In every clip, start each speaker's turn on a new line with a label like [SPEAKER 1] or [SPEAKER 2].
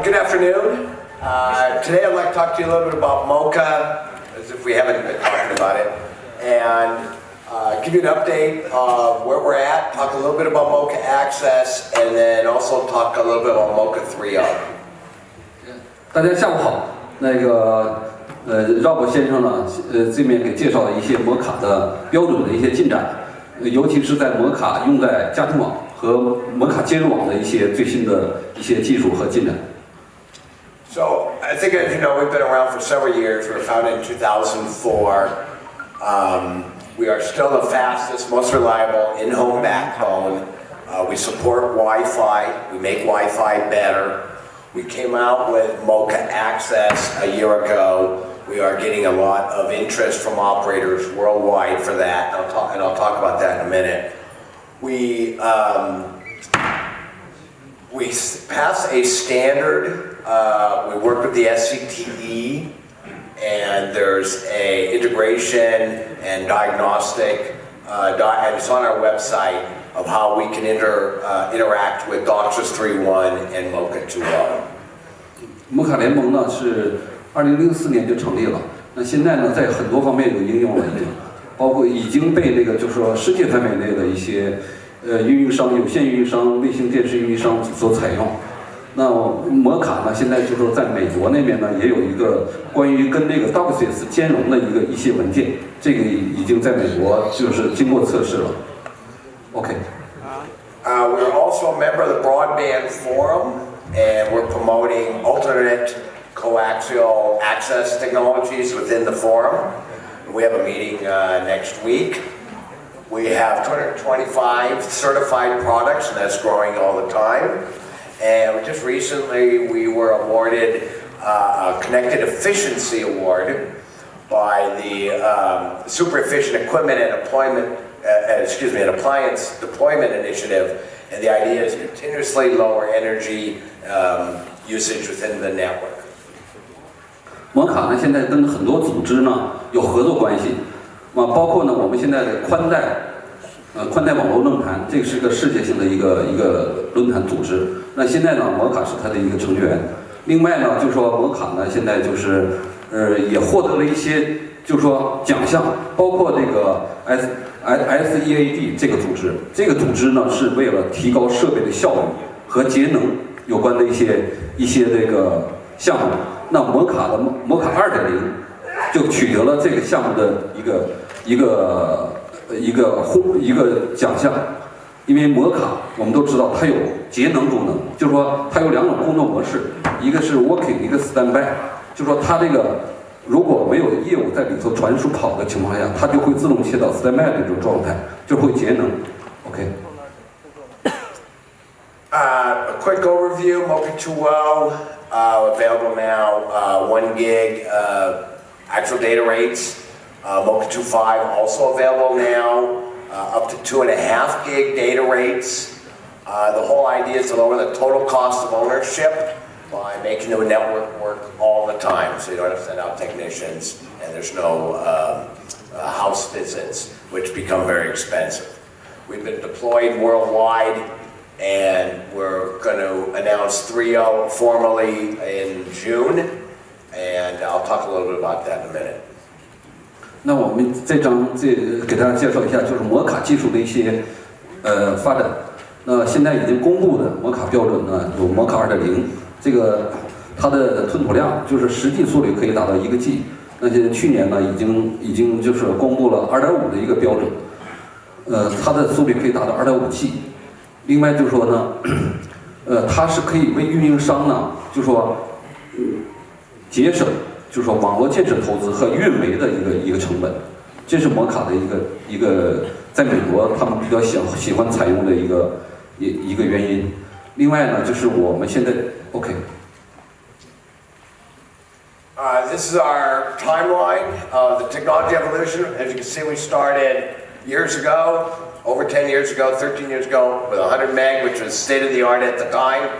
[SPEAKER 1] Good afternoon. Today I'd like to talk to you a little bit about MoCA, as if we haven't been talking about it, and give you an update of where we're at, talk a little bit about MoCA Access, and then also talk a little bit about MoCA3.0.
[SPEAKER 2] 大家下午好。Rob 先生呢，这面给介绍了一些MoCA的标准的一些进展，尤其是在MoCA用在家庭网和MoCA接入网的一些最新的一些技术和进展。
[SPEAKER 1] So I think, as you know, we've been around for several years. We were founded in 2004. We are still the fastest, most reliable in-home backbone. We support Wi-Fi. We make Wi-Fi better. We came out with MoCA Access a year ago. We are getting a lot of interest from operators worldwide for that. I'll talk about that in a minute. We passed a standard. We worked with the SCTE, and there's a integration and diagnostic, and it's on our website of how we can interact with DOCSIS 3.1 and MoCA2.0.
[SPEAKER 2] MoCA 联盟呢是2004年就成立了，那现在呢在很多方面有应用了，包括已经被就是说世界范围内的一些运营商、有线运营商、卫星电视运营商所采用。那MoCA呢现在就是说在美国那边呢也有一个关于跟那个 DOCSIS 兼容的一些文件，这个已经在美国就是经过测试了。OK。
[SPEAKER 1] We're also a member of the Broadband Forum, and we're promoting alternate coaxial access technologies within the forum. We have a meeting next week. We have 225 certified products, and that's growing all the time. And just recently, we were awarded a Connected Efficiency Award by the Super Efficient Equipment and an Appliance Deployment Initiative. And the idea is continuously lower energy usage within the network.
[SPEAKER 2] MoCA呢现在跟很多组织呢有合作关系，包括呢我们现在的宽带网络论坛，这个是一个世界性的一个论坛组织。那现在呢MoCA是它的一个成员。另外呢就是说MoCA呢现在就是也获得了一些就是说奖项，包括这个 SEAD 这个组织。这个组织呢是为了提高设备的效率和节能有关的一些这个项目。那MoCA 的MoCA 2.0就取得了这个项目的一个奖项，因为MoCA我们都知道它有节能功能，就是说它有两种工作模式，一个是 working， 一个 standby， 就是说它这个如果没有业务在里头传输跑的情况下，它就会自动切到 standby 的这种状态，就会节能。OK。
[SPEAKER 1] A quick overview: MoCA2.0 available now, 1 gig actual data rates. MoCA2.5 also available now, up to 2.5 gig data rates. The whole idea is to lower the total cost of ownership by making the network work all the time, so you don't have to send out technicians, and there's no house visits, which become very expensive. We've been deployed worldwide, and we're going to announce 3.0 formally in June, and I'll talk a little bit about that in a minute.
[SPEAKER 2] 那我们给大家介绍一下，就是MoCA技术的一些发展。那现在已经公布的MoCA标准呢，有MoCA 2.0，这个它的吞吐量就是实际速率可以达到1个 G。那去年呢，已经就是公布了2.5的一个标准，它的速率可以达到2.5 G。另外就是说呢，它是可以为运营商呢，就说节省。就是说网络建设投资和运维的一个成本，这是MoCA的一个在美国他们比较喜欢采用的一个原因。另外呢，就是我们现在 OK。This
[SPEAKER 1] is our timeline of the technology evolution. As you can see, we started years ago, over 10 years ago, 13 years ago, with 100 meg, which was state of the art at the time,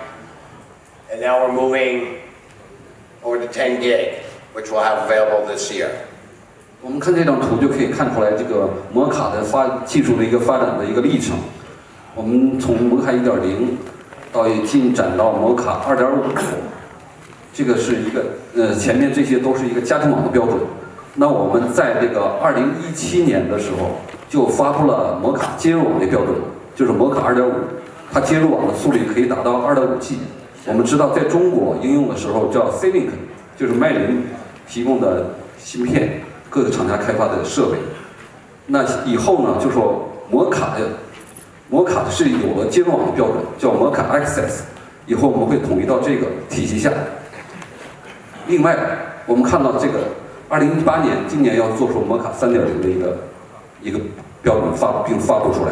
[SPEAKER 1] and now we're moving over to 10 gig. Which we'll have available this year.
[SPEAKER 2] 我们看这张图就可以看出来这个MoCA的技术的一个发展的一个历程。我们从MoCA 1.0到进展到MoCA 2.5，这个是一个前面这些都是一个家庭网的标准。那我们在这个2017年的时候就发布了摩卡接入网的标准，就是摩卡2.5，它接入网的速率可以达到2.5G。我们知道在中国应用的时候叫 C-Link， 就是麦林提供的芯片，各个厂家开发的设备。那以后呢，就说摩卡的是有了接入网的标准，叫摩卡 Access， 以后我们会统一到这个体系下。另外，我们看到这个2018年，今年要做出摩卡3.0的一个标准并发布出来。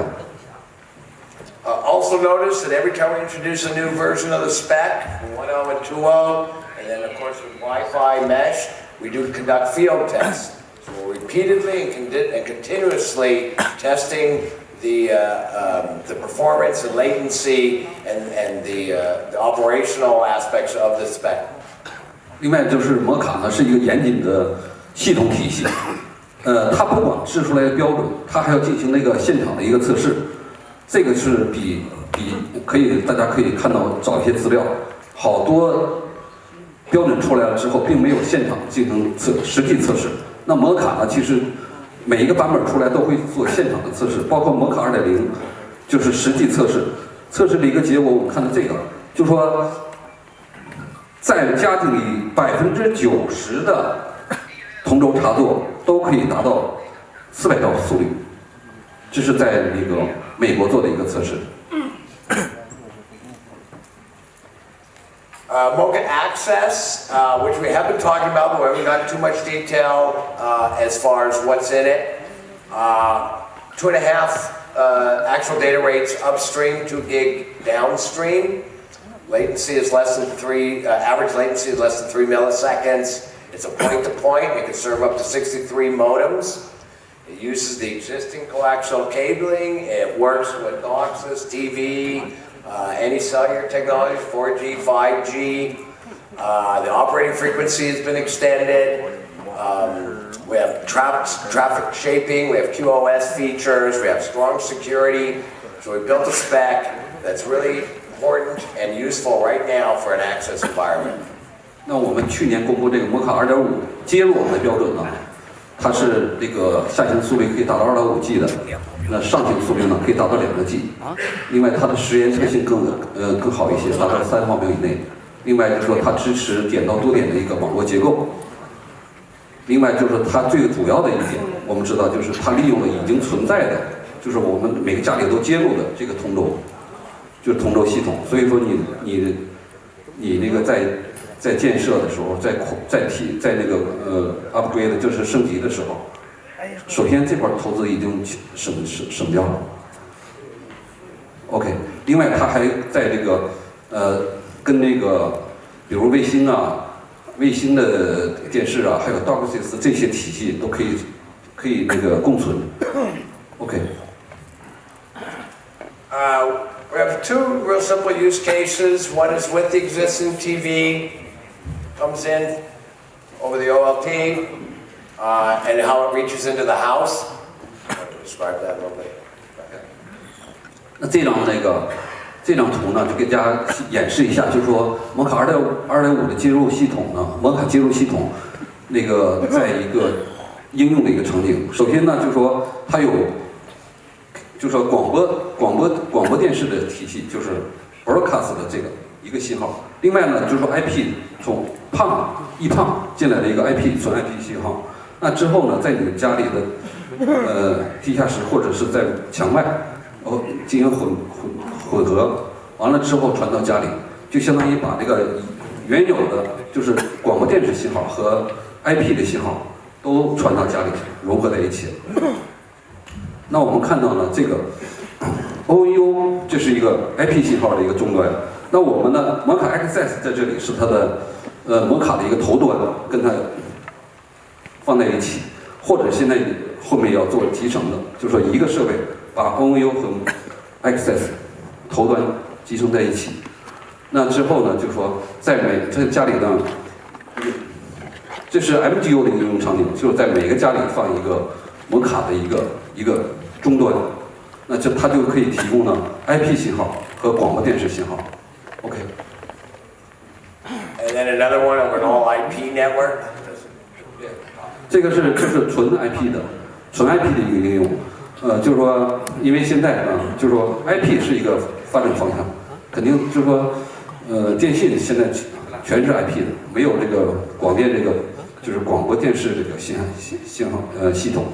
[SPEAKER 1] Also notice that every time we introduce a new version of the spec, 1.0 and 2.0, and then of course with Wi-Fi mesh, we do conduct field tests. So we're repeatedly and continuously testing the performance and latency and the operational aspects of the spec.
[SPEAKER 2] 另外就是摩卡呢是一个严谨的系统体系，它不光制出来的标准，它还要进行那个现场的一个测试。这个是大家可以看到找一些资料，好多标准出来了之后，并没有现场进行实际测试。那摩卡呢，其实每一个版本出来都会做现场的测试，包括摩卡2.0，就是实际测试。测试的一个结果，我们看到这个，就说在家庭里90%的同轴插座都可以达到400兆速率，这是在那个美国做的一个测试。
[SPEAKER 1] MoCA Access, which we have been talking about, but we haven't gotten too much detail as far as what's in it. 2.5 actual data rates upstream, 2 gig downstream. Latency is less than 3, average latency is less than 3 milliseconds. It's a point-to-point. It can serve up to 63 modems. It uses the existing coaxial cabling. It works with DOCSIS, TV, any cellular technologies, 4G, 5G. The operating frequency has been extended. We have traffic shaping. We have QoS features. We have strong security. So we built a spec that's really important and useful right now for an access environment.
[SPEAKER 2] 那我们去年公布这个摩卡2.5接入网的标准呢，它是这个下行速率可以达到2.5G 的，那上行速率呢可以达到2G。另外，它的时延特性更好一些，达到3毫秒以内。另外就是说它支持点到多点的一个网络结构。另外就是它最主要的一点，我们知道就是它利用了已经存在的，就是我们每个家里都接入的这个同轴，就是同轴系统。所以说你那个在建设的时候，在那个upgrade 就是升级的时候，首先这块投资已经省掉了。OK， 另外它还在这个跟那个比如卫星的电视啊，还有 DOCSIS 这些体系都可以那个共存。OK。
[SPEAKER 1] We have 2 real simple use cases. One is with the existing TV, comes in over the OLT, and how it reaches into the house. I want to describe that a little bit.
[SPEAKER 2] 那这张图呢，就给大家演示一下，就是说摩卡2.5的接入系统呢，摩卡接入系统那个在一个应用的一个场景。首先呢，就是说它有，就是说广播电视的体系，就是 broadcast 的这个一个信号。另外呢，就是说 IP 从EPON 进来的一个纯 IP 信号。那之后呢，在你们家里的地下室或者是在墙外，进行混合，完了之后传到家里，就相当于把这个原有的就是广播电视信号和 IP 的信号都传到家里融合在一起。那我们看到呢，这个 ONU 这是一个 IP 信号的一个终端。那我们呢，摩卡 Access 在这里是它的摩卡的一个头端，跟它放在一起，或者现在后面要做集成的，就是说一个设备把 ONU 和 Access 头端集成在一起。那之后呢，就是说在家里呢，这是 MGU 的应用场景，就是在每个家里放一个摩卡的一个终端，那它就可以提供呢 IP 信号和广播电视信号。OK。
[SPEAKER 1] And then another one over an all IP network.
[SPEAKER 2] 这个就是纯 IP 的，纯 IP 的一个应用。就是说，因为现在就是说 IP 是一个发展方向，肯定就是说，电信现在全是 IP 的，没有这个广电这个就是广播电视这个信号系统。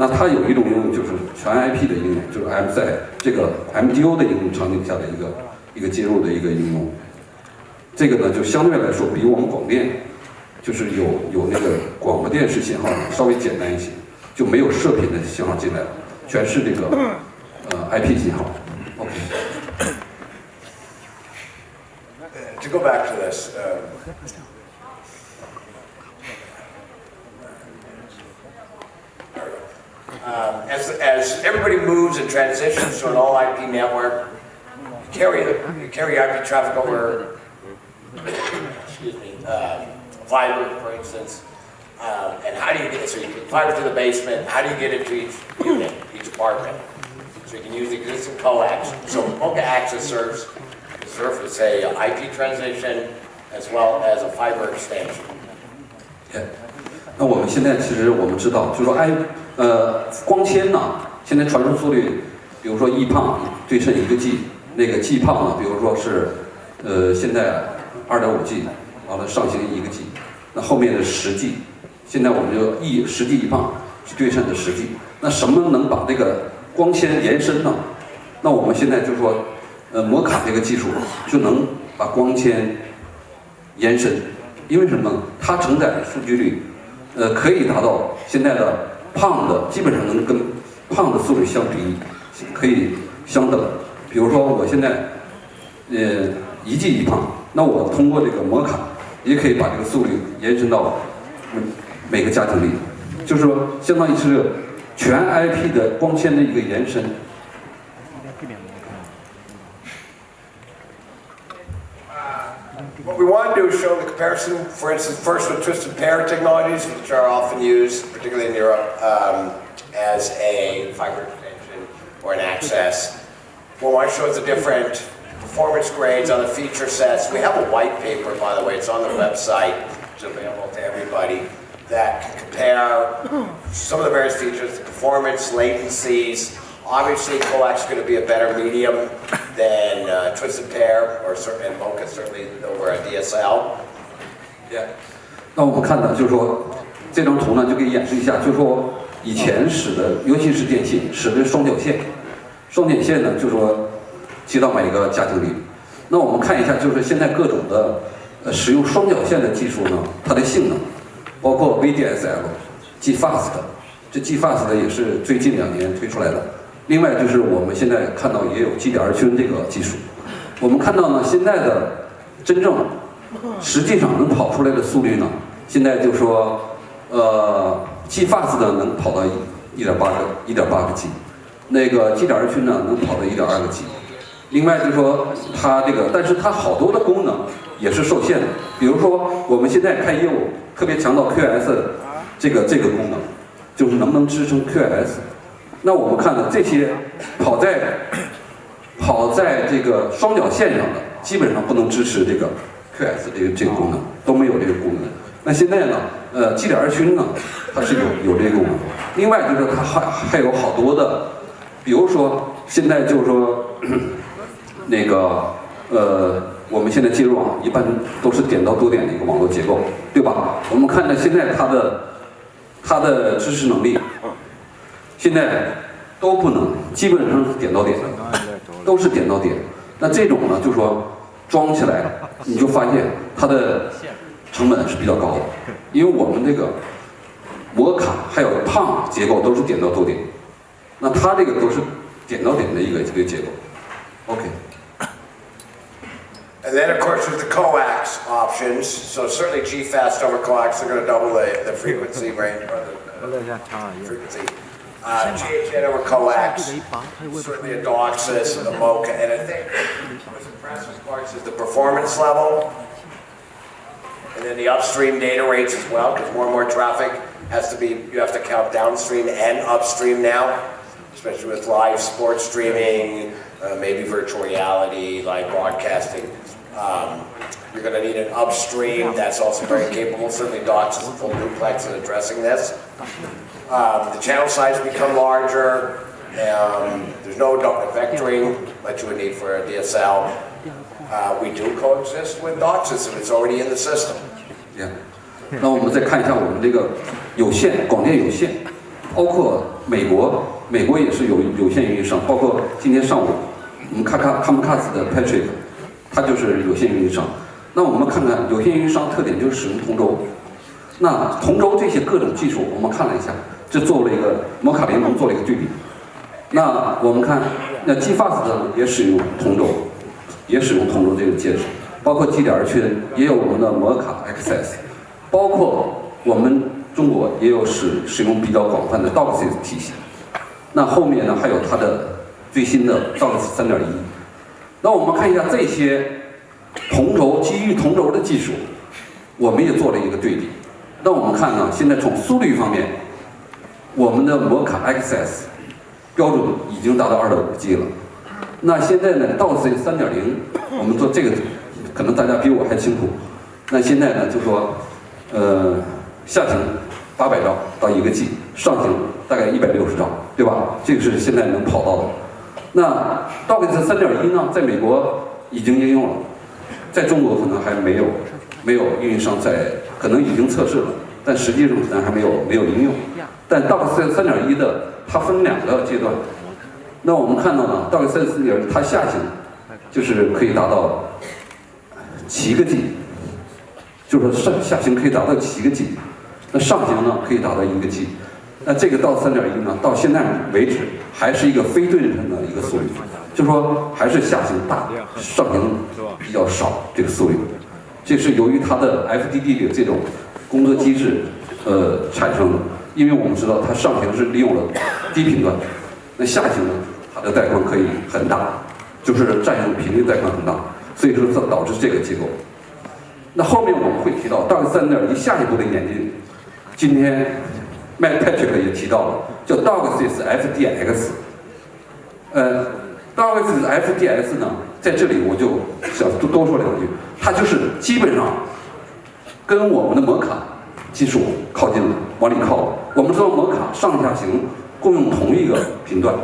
[SPEAKER 2] 那它有一种应用就是全 IP 的应用，就是在这个 MDO 的应用场景下的一个接入的一个应用。这个呢，就相对来说比我们广电就是有那个广播电视信号稍微简单一些，就没有射频的信号进来了，全是这个IP 信号。OK。
[SPEAKER 1] To go back to this. As everybody moves and transitions to an all IP network, you carry IP traffic over, fiber, for instance. And how do you get it? So you get fiber to the basement. How do you get it to each unit, each apartment? So you can use the existing coax. So MoCA access serves as a IP transition as well as a fiber extension.
[SPEAKER 2] 那我们现在其实我们知道，就是说光纤呢，现在传输速率，比如说1胖对称1个 G， 那个 G 胖呢，比如说是现在2.5 G， 完了上行1个 G， 那后面的10 G， 现在我们就10 G 1胖是对称的10 G。那什么能把这个光纤延伸呢？那我们现在就说MoCA这个技术就能把光纤延伸，因为什么呢？它承载的数据率可以达到现在的胖的基本上能跟胖的速率相比，可以相等。比如说我现在1 G 1胖，那我通过这个MoCA也可以把这个速率延伸到每个家庭里，就是说相当于是全 IP 的光纤的一个延伸。
[SPEAKER 1] What we want to do is show the comparison, for instance, first with twisted pair technologies, which are often used, particularly in Europe, as a fiber extension or an access. What we want to show is the different performance grades on the feature sets. We have a white paper, by the way, it's on the website, it's available to everybody, that can compare some of the various features, the performance, latencies. Obviously, coax is going to be a better medium than twisted pair, and MoCA certainly over a DSL.
[SPEAKER 2] Yeah. 那我们看呢，就是说这张图呢，就可以演示一下，就是说以前使的，尤其是电信使的双绞线，双绞线呢，就是说接到每个家庭里。那我们看一下，就是现在各种的使用双绞线的技术呢，它的性能，包括 VDSL、G-Fast， 这 G-Fast 也是最近2年推出来的。另外就是我们现在看到也有G.2群这个技术，我们看到呢，现在的真正实际上能跑出来的速率呢，现在就说G-Fast 呢能跑到1.8个 G， 那个G.2群呢能跑到1.2个 G。另外就是说它这个，但是它好多的功能也是受限的，比如说我们现在看业务特别强调 QS 这个功能，就是能不能支撑 QS。那我们看呢，这些跑在这个双绞线上的，基本上不能支持这个 QS 这个功能，都没有这个功能。那现在呢，G.2群呢，它是有这个功能。另外就是它还有好多的，比如说现在就是说那个我们现在接入网一般都是点到多点的一个网络结构，对吧？我们看呢，现在它的支持能力。现在都不能，基本上是点到点的，都是点到点。那这种呢，就说装起来，你就发现它的成本是比较高的，因为我们这个MoCA还有胖结构都是点到多点，那它这个都是点到点的一个结构。OK。
[SPEAKER 1] And then, of course, there's the coax options. So certainly G-Fast over coax are going to double the frequency range, or the frequency. GHN over coax, certainly a DOCSIS, a MoCA, and I think what's impressive parts is the performance level, and then the upstream data rates as well, because more and more traffic has to be, you have to count downstream and upstream now, especially with live sports streaming, maybe virtual reality, live broadcasting. You're going to need an upstream that's also very capable. Certainly DOCSIS is a full duplex in addressing this. The channel size become larger. There's no vectoring that you would need for a DSL. We do coexist with DOCSIS if it's already in the system.
[SPEAKER 2] Yeah. 那我们再看一下我们这个有线广电有线，包括美国也是有线运营商，包括今天上午我们Comcast的 Patrick， 他就是有线运营商。那我们看看有线运营商特点就是使用同轴。那同轴这些各种技术，我们看了一下，这做了一个MoCA联盟做了一个对比。那我们看，那 GFAS 的也使用同轴，也使用同轴这个介质，包括 G.2 圈也有我们的MoCA Access， 包括我们中国也有使用比较广泛的 DOCSIS 体系。那后面呢还有它的最新的 DOCSIS 3.1。那我们看一下这些同轴基于同轴的技术，我们也做了一个对比。那我们看呢，现在从速率方面，我们的MoCA Access 标准已经达到2.5G 了。那现在呢，DOCSIS 3.0，我们做这个，可能大家比我还清楚。那现在呢，就说，下行800兆到1个G， 上行大概160兆，对吧？这个是现在能跑到的。那 DOCSIS 3.1呢，在美国已经应用了，在中国可能还没有运营商可能已经测试了，但实际上可能还没有应用。但 DOCSIS 3.1的它分2个阶段。那我们看到呢 ，DOCSIS 3.1它下行就是可以达到7个G， 就是说下行可以达到7个G， 那上行呢可以达到1个G。那这个到 3.1 呢，到现在为止还是一个非对称的一个速率，就是说还是下行大，上行比较少这个速率。这是由于它的 FDD 的这种工作机制产生的。因为我们知道它上行是利用了低频段，那下行呢，它的带宽可以很大，就是占用频率带宽很大，所以说这导致这个结构。那后面我们会提到 DOCSIS 3.1下一步的演进，今天Patrick 也提到了，叫 DOCSIS FDX。DOCSIS FDX 呢，在这里我就想多说2句，它就是基本上跟我们的MoCA技术靠近了，往里靠了。我们知道MoCA上下行共用同一个频段，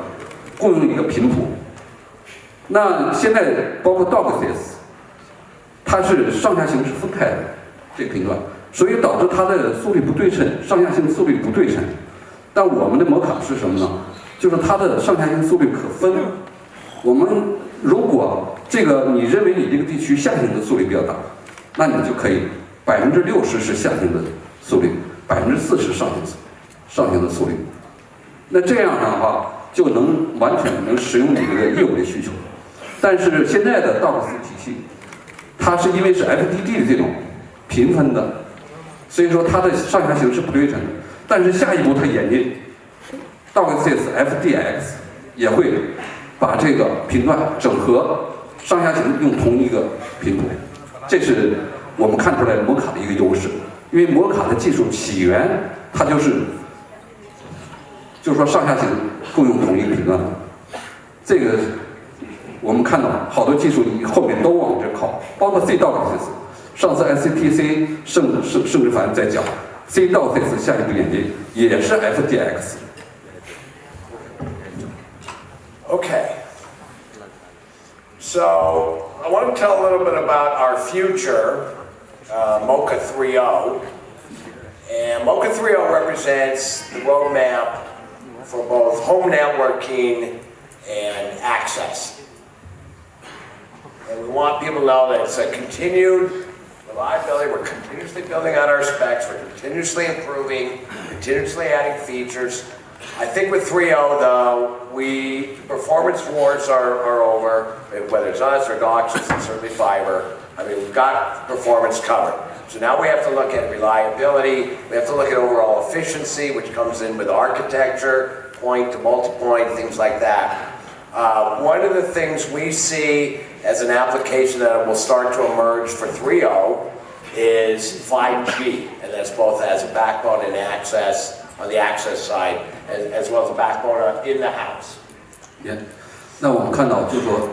[SPEAKER 2] 共用一个频谱。那现在包括 DOCSIS， 它是上下行是分开的这个频段，所以导致它的速率不对称，上下行速率不对称。但我们的MoCA是什么呢？就是它的上下行速率可分。我们如果这个你认为你这个地区下行的速率比较大，那你就可以60%是下行的速率，40%上行的速率。那这样的话，就能完全能使用你这个业务的需求。但是现在的 DOCSIS 体系，它是因为是 FDD 的这种频分的，所以说它的上下行是不对称的。但是下一步它演进 DOCSIS FDX 也会把这个频段整合，上下行用同一个频谱，这是我们看出来MoCA的一个优势。因为MoCA的技术起源，它就是说上下行共用同一个频段。这个我们看到好多技术后面都往这靠，包括 C-DOCSIS。上次 SCTC 盛志凡在讲 C-DOCSIS 下一步演进也是 FDX。Okay.
[SPEAKER 1] So I want to tell a little bit about our future, MoCA 3.0. And MoCA 3.0 represents the roadmap for both home networking and access. And we want people to know that it's a continued reliability. We're continuously building out our specs. We're continuously improving, continuously adding features. I think with 3.0 though, performance wars are over, whether it's us or DOCSIS and certainly fiber. I mean, we've got performance covered. So now we have to look at reliability, we have to look at overall efficiency, which comes in with architecture, point to multi-point, things like that. One of the things we see as an application that will start to emerge for 3.0 is 5G, and that's both as a backbone and access, on the access side, as well as a backbone in the house.
[SPEAKER 2] Yeah. 那我们看到就是说，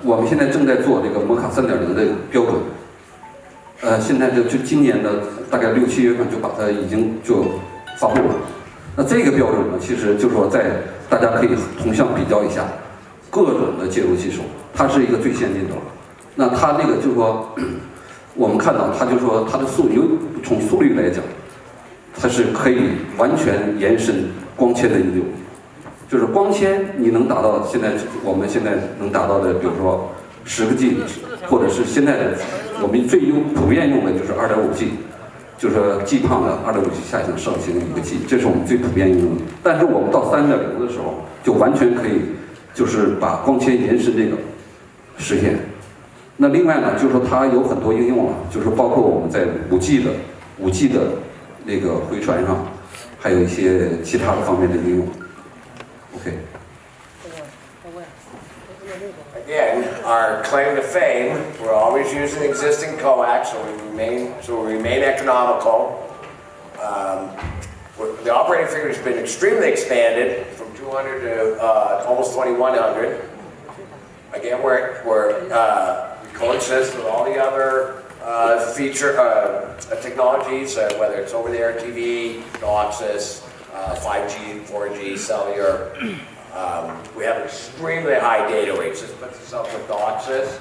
[SPEAKER 2] 我们现在正在做这个MoCA 3.0的标准，现在就今年的大概6、7月份就把它已经就发布了。那这个标准呢，其实就是说大家可以同向比较一下各种的介入技术，它是一个最先进的了。那它这个就是说，我们看到它就是说它的从速率来讲，它是可以完全延伸光纤的应用。就是光纤你能达到我们现在能达到的，比如说10个 G， 或者是现在的我们最普遍用的就是2.5 G， 就是说 G 胖的2.5 G 下行上行1个 G， 这是我们最普遍应用的。但是我们到3.0的时候，就完全可以就是把光纤延伸这个实现。那另外呢，就是说它有很多应用了，就是包括我们在5G 的那个回传上，还有一些其他的方面的应用。Okay.
[SPEAKER 1] Again, our claim to fame, we're always using existing coax, so we remain economical. The operating figure has been extremely expanded from 200 to almost 2100. Again, we coexist with all the other technologies, whether it's over-the-air TV, DOCSIS, 5G, 4G, cellular. We have extremely high data rates. This puts us up with DOCSIS.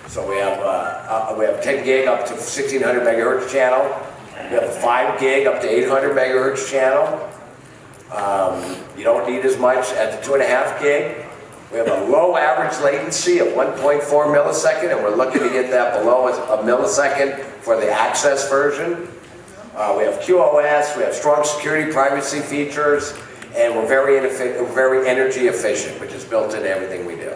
[SPEAKER 1] So we have 10 gig up to 1600 megahertz channel. We have 5 gig up to 800 megahertz channel. You don't need as much at the 2.5 gig. We have a low average latency of 1.4 millisecond, and we're looking to get that below a millisecond for the access version. We have QoS, we have strong security privacy features, and we're very energy efficient, which is built into everything we do.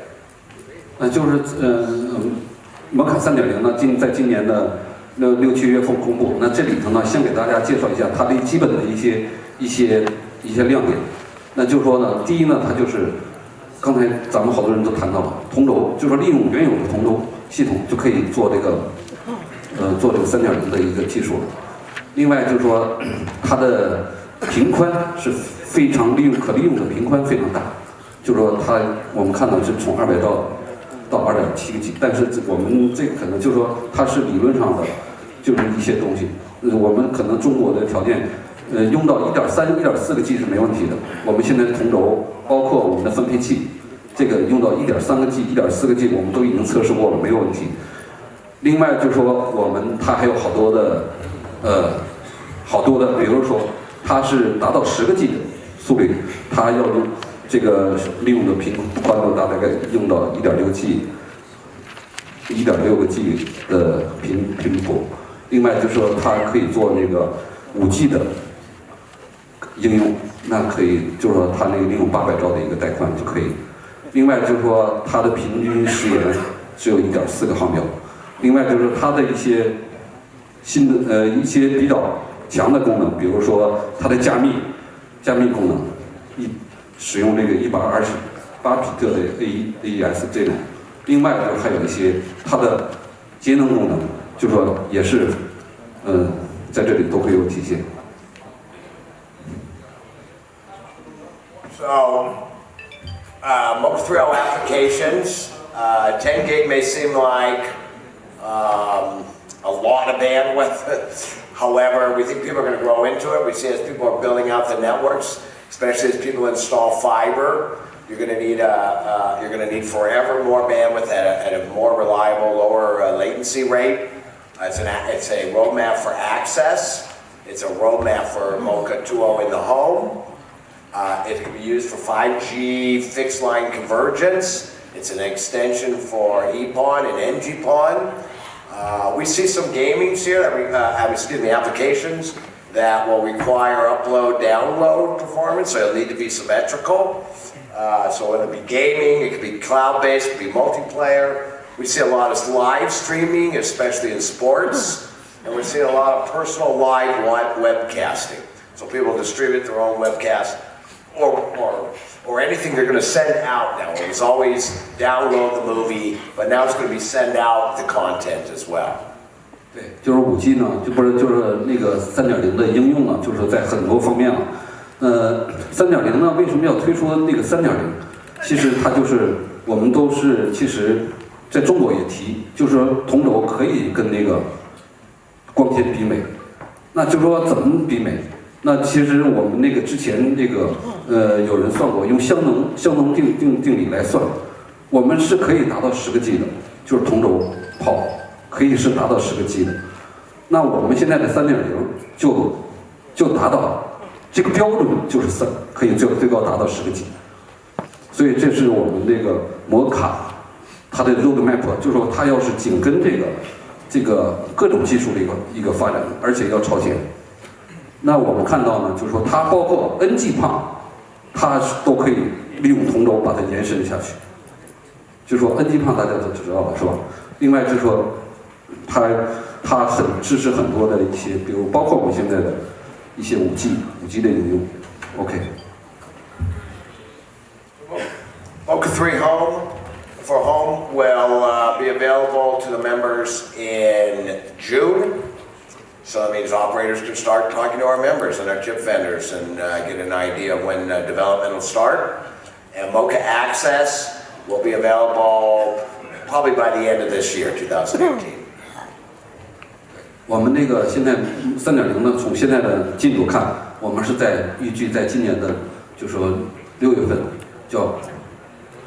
[SPEAKER 2] MoCA 3.0呢，在今年的6、7月份公布。那这里头呢，先给大家介绍一下它的基本的一些亮点。那就是说呢，第一呢，它就是刚才咱们好多人都谈到了同轴，就是说利用原有的同轴系统就可以做这个3.0的一个技术了。另外就是说，它的频宽是非常可利用的频宽非常大，就是说我们看到是从200到2.7个 G， 但是我们这个可能就是说它是理论上的就是一些东西，我们可能中国的条件，用到1.3、1.4个 G 是没问题的。我们现在同轴包括我们的分配器，这个用到1.3个 G、1.4个 G 我们都已经测试过了，没有问题。另外就是说它还有好多的，比如说它是达到10个 G 的速率，它要用这个利用的频宽度大概用到1.6 G 的频谱。另外就是说它可以做那个5G 的应用，那可以就是说它那个利用800兆的一个带宽就可以。另外就是说它的平均时延只有1.4个毫秒。另外就是它的一些一些比较强的功能，比如说它的加密功能，使用这个128比特的 AES 这种。另外就是还有一些它的节能功能，就是说也是在这里都会有体现。
[SPEAKER 1] So, MoCA3.0 applications, 10 gig may seem like a lot of bandwidth. However, we think people are going to grow into it. We see as people are building out the networks, especially as people install fiber, you're going to need forever more bandwidth at a more reliable, lower latency rate. It's a roadmap for access. It's a roadmap for MoCA3.0 in the home. It can be used for 5G fixed line convergence. It's an extension for EPON and NGPON. We see some gamings here applications that will require upload-download performance, so it'll need to be symmetrical. So it'll be gaming, it could be cloud-based, it could be multiplayer. We see a lot of live streaming, especially in sports, and we're seeing a lot of personal live webcasting. So people distribute their own webcast or anything they're going to send out now. It's always download the movie, but now it's going to be send out the content as well.
[SPEAKER 2] 对，就是5G 呢，就是那个3.0的应用呢，就是在很多方面了。3.0呢，为什么要推出那个3.0？其实它就是我们都是其实在中国也提，就是说同轴可以跟那个光纤比美。那就说怎么比美？那其实我们那个之前这个有人算过，用香能定理来算，我们是可以达到10个 G 的，就是同轴炮可以是达到10个 G 的。那我们现在的3.0就达到这个标准，就是可以最高达到10个 G。所以这是我们这个摩卡它的 roadmap， 就是说它要是紧跟这个各种技术的一个发展，而且要超前。那我们看到呢，就是说它包括 NG 胖，它都可以利用同轴把它延伸下去。就是说 NG 胖大家都知道了是吧？另外就是说它很支持很多的一些，比如包括我们现在的一些5G 的应用。OK。
[SPEAKER 1] MoCA3 home will be available to the members in June. So that means operators can start talking to our members and our chip vendors and get an idea of when development will start. And MoCA Access will be available probably by the end of this year, 2018.
[SPEAKER 2] 我们那个现在3.0呢，从现在的进度看，我们是预计在今年的，就是说6月份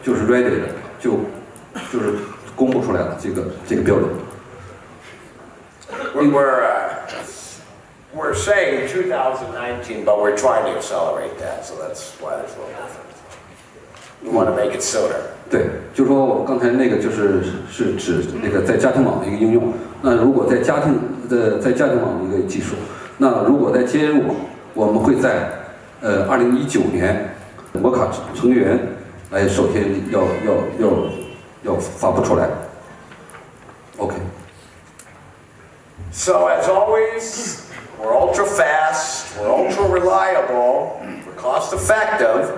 [SPEAKER 2] 就是 ready 的，就是公布出来了这个标准。
[SPEAKER 1] We're saying 2019, but we're trying to accelerate that, so that's why there's a little difference. We want to make it sooner.
[SPEAKER 2] 对，就说我刚才那个是指那个在家庭网的一个应用。那如果在家庭网的一个技术，那如果在接入网，我们会在2019年摩卡成员来首先要发布出来。OK。
[SPEAKER 1] So as always, we're ultra fast, we're ultra reliable, we're cost effective.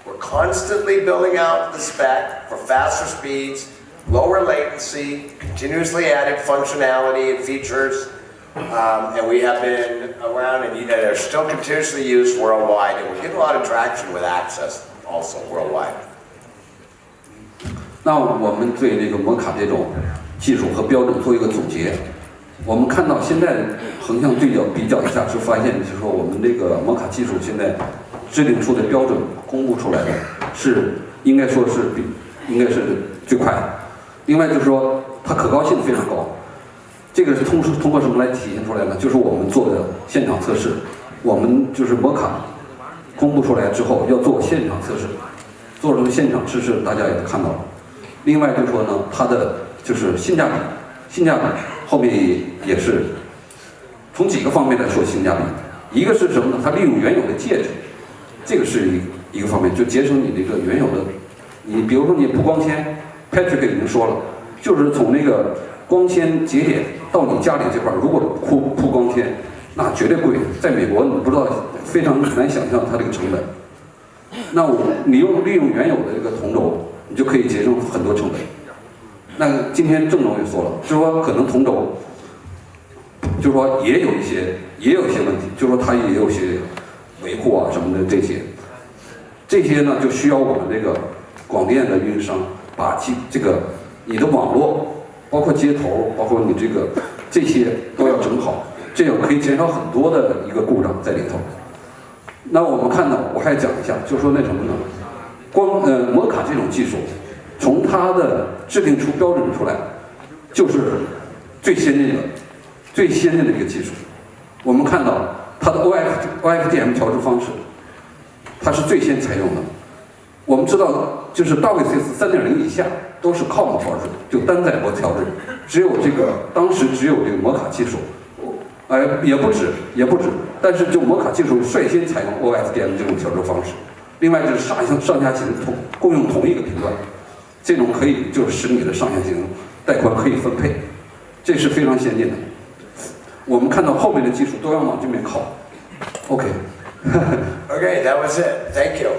[SPEAKER 1] We're constantly building out the spec for faster speeds, lower latency, continuously added functionality and features, and we have been around and are still continuously used worldwide, and we're getting a lot of traction with access also worldwide.
[SPEAKER 2] 那我们对这个摩卡这种技术和标准做一个总结。我们看到现在横向比较一下，就发现就是说我们这个摩卡技术现在制定出的标准公布出来的应该说是最快的。另外就是说它可靠性非常高，这个是通过什么来体现出来呢？就是我们做的现场测试，我们就是摩卡公布出来之后要做现场测试，做成现场测试大家也看到了。另外就是说呢，它的就是性价比后面也是从几个方面来说性价比。一个是什么呢？它利用原有的介质，这个是一个方面，就节省你这个原有的，你比如说你铺光纤 ，Patrick 已经说了，就是从那个光纤节点到你家里这块儿，如果铺光纤，那绝对贵。在美国你不知道，非常难想象它这个成本。那你利用原有的这个同轴，你就可以节省很多成本。那今天郑总也说了，就是说可能同轴，就是说也有一些问题，就是说它也有些维护啊什么的这些呢就需要我们这个广电的运营商把这个你的网络，包括接头，包括你这些都要整好，这样可以减少很多的一个故障在里头。那我们看到，我还讲一下，就是说那什么呢？摩卡这种技术，从它的制定出标准出来，就是最先进的一个技术。我们看到它的 OFDM 调制方式，它是最先采用的。我们知道，就是 WCS 3.0以下都是 COM 调制，就单载波调制，当时只有这个摩卡技术，也不止，但是就摩卡技术率先采用 OFDM 这种调制方式。另外就是上下行共用同一个频段，这种可以就是使你的上下行带宽可以分配，这是非常先进的。我们看到后面的技术都要往这边靠。OK。
[SPEAKER 1] Okay, that was it. Thank you.